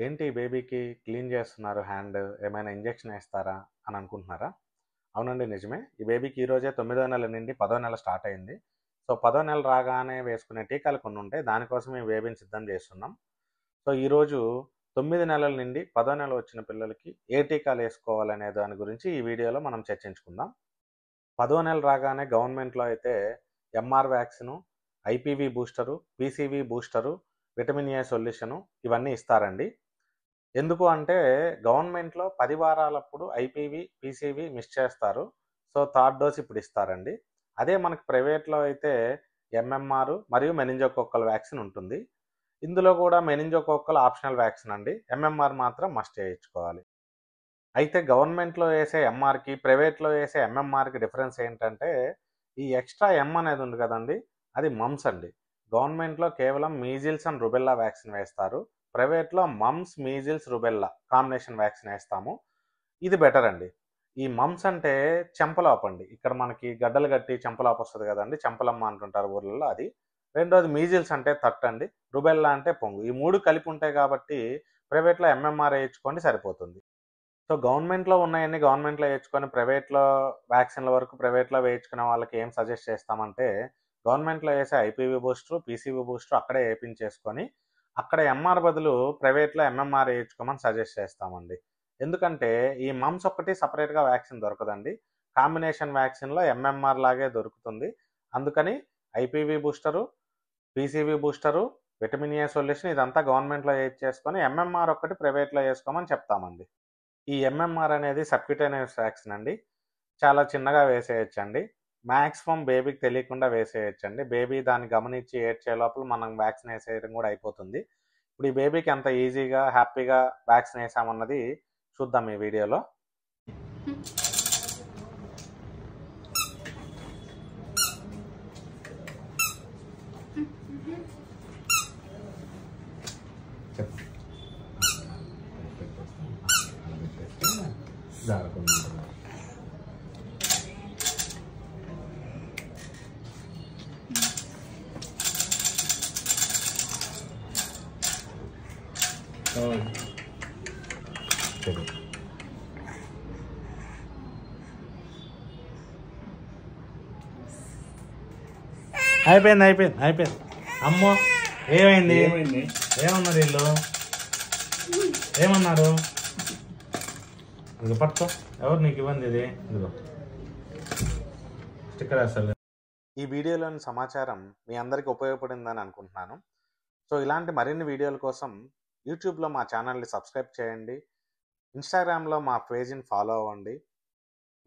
ఏంటి బేబీకి క్లీన్ చేస్తున్నారు హ్యాండ్, ఏమైనా ఇంజెక్షన్ ఏస్తారా అని అనుకుంటున్నారా? అవునండి, నిజమే. ఈ బేబీకి ఈరోజే 9వ నెల నుండి 10వ నెల స్టార్ట్ అయింది. సో 10వ నెల రాగానే వేసుకునే టీకాలు కొన్ని ఉంటాయి. దానికోసం ఈ బేబీని సిద్ధం చేస్తున్నాం. సో ఈరోజు 9 నెలల నుండి 10వ నెల వచ్చిన పిల్లలకి ఏ టీకాలు వేసుకోవాలనే దాని గురించి ఈ వీడియోలో మనం చర్చించుకుందాం. 10వ నెల రాగానే గవర్నమెంట్లో అయితే MR vaccine, IPV booster, PCV booster, vitamin A solution ఇవన్నీ ఇస్తారండి. ఎందుకు అంటే గవర్నమెంట్లో 10 వారాలప్పుడు ఐపీవీ, పీసీవీ మిస్ చేస్తారు. సో థర్డ్ డోస్ ఇప్పుడు ఇస్తారండి. అదే మనకి ప్రైవేట్లో అయితే ఎంఎంఆర్ మరియు మెనింజోకోకల్ వ్యాక్సిన్ ఉంటుంది. ఇందులో కూడా మెనింజోకోకల్ ఆప్షనల్ వ్యాక్సిన్ అండి. ఎంఎంఆర్ మాత్రం మస్ట్ చేయించుకోవాలి. అయితే గవర్నమెంట్లో వేసే ఎంఆర్కి, ప్రైవేట్లో వేసే ఎంఎంఆర్కి డిఫరెన్స్ ఏంటంటే ఈ ఎక్స్ట్రా ఎం అనేది ఉంది కదండి, అది మమ్స్ అండి. గవర్నమెంట్లో కేవలం మీజిల్స్ అండ్ రుబెల్లా వ్యాక్సిన్ వేస్తారు. ప్రైవేట్లో mumps, measles, rubella combination vaccine వేస్తాము. ఇది బెటర్ అండి. ఈ మమ్స్ అంటే చెంపలాపు అండి. ఇక్కడ మనకి గడ్డలు కట్టి చెంపలాపు వస్తుంది కదండి, చెంపలమ్మ అంటుంటారు ఊర్లలో, అది. రెండోది మీజిల్స్ అంటే తట్టు అండి. రుబెల్లా అంటే పొంగు. ఈ మూడు కలిపి ఉంటాయి కాబట్టి ప్రైవేట్లో ఎంఎంఆర్ వేయించుకోండి, సరిపోతుంది. సో గవర్నమెంట్లో ఉన్నాయన్నీ గవర్నమెంట్లో వేయించుకొని ప్రైవేట్లో వ్యాక్సిన్ల వరకు ప్రైవేట్లో వేయించుకునే వాళ్ళకి ఏం సజెస్ట్ చేస్తామంటే గవర్నమెంట్లో వేసే ఐపీవీ బూస్టర్, పీసీవీ బూస్టర్ అక్కడే వేయించేసుకొని అక్కడ ఎంఆర్ బదులు ప్రైవేట్లో ఎంఎంఆర్ వేయించుకోమని సజెస్ట్ చేస్తామండి. ఎందుకంటే ఈ మమ్స్ ఒక్కటి సపరేట్గా వ్యాక్సిన్ దొరకదండి. కాంబినేషన్ వ్యాక్సిన్లో ఎంఎంఆర్ లాగే దొరుకుతుంది. అందుకని IPv booster, PCV booster, vitamin a solution ఇదంతా గవర్నమెంట్లో వేయించేసుకొని ఎంఎంఆర్ ఒక్కటి ప్రైవేట్లో వేసుకోమని చెప్తామండి. ఈ ఎంఎంఆర్ అనేది సబ్క్యూటేనియస్ వ్యాక్సిన్ అండి. చాలా చిన్నగా వేసేయచ్చండి. మ్యాక్సిమం బేబీకి తెలియకుండా వేసేయచ్చండి. బేబీ దాన్ని గమనించి ఏడ్చే లోపల మనం వ్యాక్సిన్ వేసేయడం కూడా అయిపోతుంది. ఇప్పుడు ఈ బేబీకి ఎంత ఈజీగా హ్యాపీగా వ్యాక్సిన్ వేసామన్నది చూద్దాం ఈ వీడియోలో. అయిపోయింది. అమ్మో, ఏమైంది? ఏమన్నారు వీళ్ళు? ఏమన్నారు? ఇదిగో పట్టుకో. ఎవరు నీకు ఇవ్వండి? ఇది ఇదిగో స్టిక్కర్ వేస్తారు. ఈ వీడియోలోని సమాచారం మీ అందరికీ ఉపయోగపడిందని అనుకుంటున్నాను. సో ఇలాంటి మరిన్ని వీడియోల కోసం యూట్యూబ్లో మా ఛానల్ని సబ్స్క్రైబ్ చేయండి, ఇన్స్టాగ్రామ్లో మా పేజ్ని ఫాలో అవ్వండి,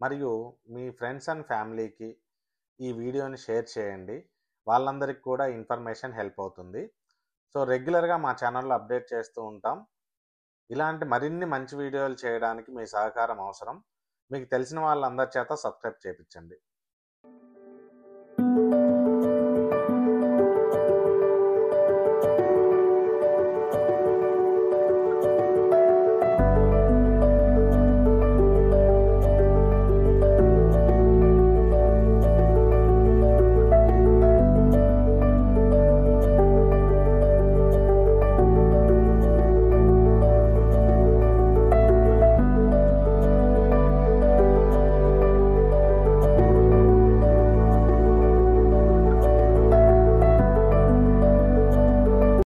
మరియు మీ ఫ్రెండ్స్ అండ్ ఫ్యామిలీకి ఈ వీడియోని షేర్ చేయండి. వాళ్ళందరికీ కూడా ఇన్ఫర్మేషన్ హెల్ప్ అవుతుంది. సో రెగ్యులర్గా మా ఛానల్లో అప్డేట్ చేస్తూ ఉంటాం. ఇలాంటి మరిన్ని మంచి వీడియోలు చేయడానికి మీ సహకారం అవసరం. మీకు తెలిసిన వాళ్ళందరి చేత సబ్స్క్రైబ్ చేయించండి.